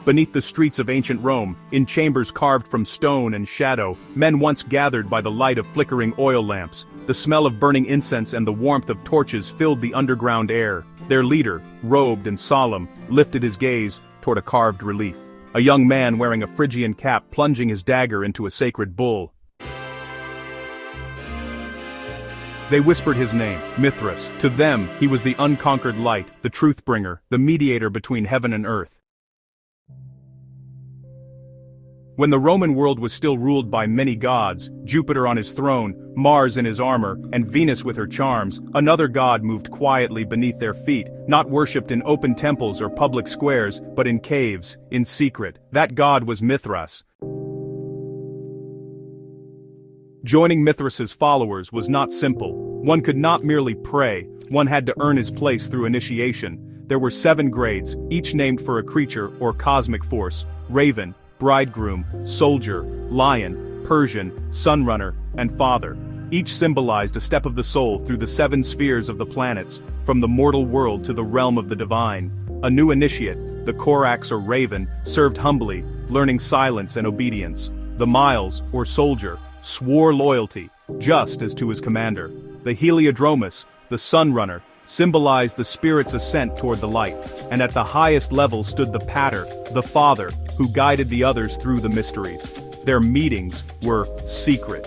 Beneath the streets of ancient Rome, in chambers carved from stone and shadow, men once gathered by the light of flickering oil lamps. The smell of burning incense and the warmth of torches filled the underground air. Their leader, robed and solemn, lifted his gaze toward a carved relief. A young man wearing a Phrygian cap plunging his dagger into a sacred bull. They whispered his name, Mithras. To them, he was the unconquered light, the truth-bringer, the mediator between heaven and earth. When the Roman world was still ruled by many gods, Jupiter on his throne, Mars in his armor, and Venus with her charms, another god moved quietly beneath their feet, not worshipped in open temples or public squares, but in caves, in secret. That god was Mithras. Joining Mithras's followers was not simple. One could not merely pray, one had to earn his place through initiation. There were 7 grades, each named for a creature or cosmic force: raven, bridegroom, soldier, lion, Persian, sunrunner, and father. Each symbolized a step of the soul through the 7 spheres of the planets, from the mortal world to the realm of the divine. A new initiate, the Corax or raven, served humbly, learning silence and obedience. The Miles, or soldier, swore loyalty, just as to his commander. The Heliodromus, the sunrunner, symbolized the spirit's ascent toward the light, and at the highest level stood the Pater, the father, who guided the others through the mysteries. Their meetings were secret.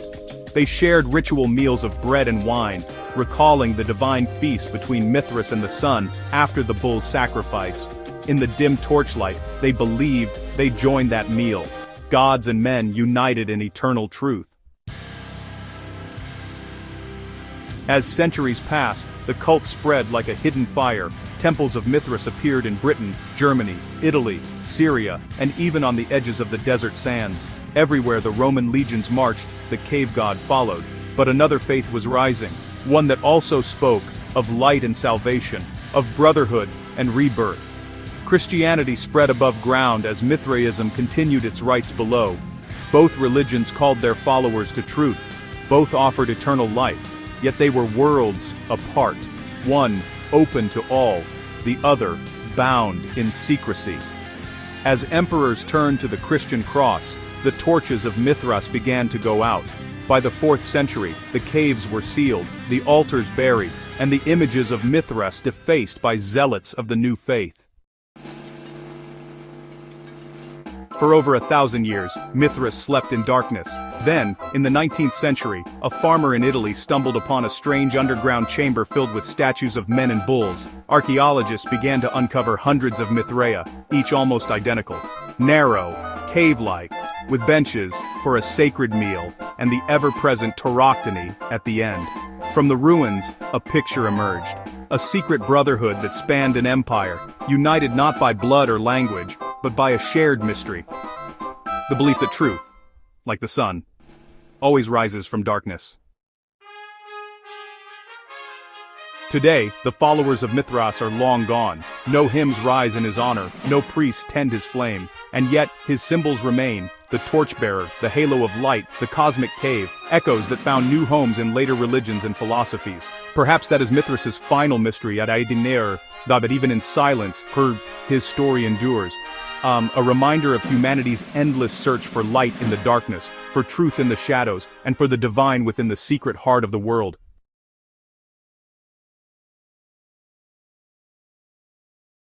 They shared ritual meals of bread and wine, recalling the divine feast between Mithras and the sun after the bull's sacrifice. In the dim torchlight, they believed they joined that meal. Gods and men united in eternal truth. As centuries passed, the cult spread like a hidden fire. Temples of Mithras appeared in Britain, Germany, Italy, Syria, and even on the edges of the desert sands. Everywhere the Roman legions marched, the cave god followed. But another faith was rising, one that also spoke of light and salvation, of brotherhood and rebirth. Christianity spread above ground as Mithraism continued its rites below. Both religions called their followers to truth. Both offered eternal life. Yet they were worlds apart, one open to all, the other bound in secrecy. As emperors turned to the Christian cross, the torches of Mithras began to go out. By the 4th century, the caves were sealed, the altars buried, and the images of Mithras defaced by zealots of the new faith. For over 1,000 years, Mithras slept in darkness. Then, in the 19th century, a farmer in Italy stumbled upon a strange underground chamber filled with statues of men and bulls. Archaeologists began to uncover hundreds of Mithraea, each almost identical. Narrow, cave-like, with benches for a sacred meal, and the ever-present tauroctony at the end. From the ruins, a picture emerged. A secret brotherhood that spanned an empire, united not by blood or language, but by a shared mystery. The belief that truth, like the sun, always rises from darkness. Today, the followers of Mithras are long gone. No hymns rise in his honor, no priests tend his flame, and yet his symbols remain: the torchbearer, the halo of light, the cosmic cave, echoes that found new homes in later religions and philosophies. Perhaps that is Mithras's final mystery at Aidinir, that even in silence, his story endures. A reminder of humanity's endless search for light in the darkness, for truth in the shadows, and for the divine within the secret heart of the world.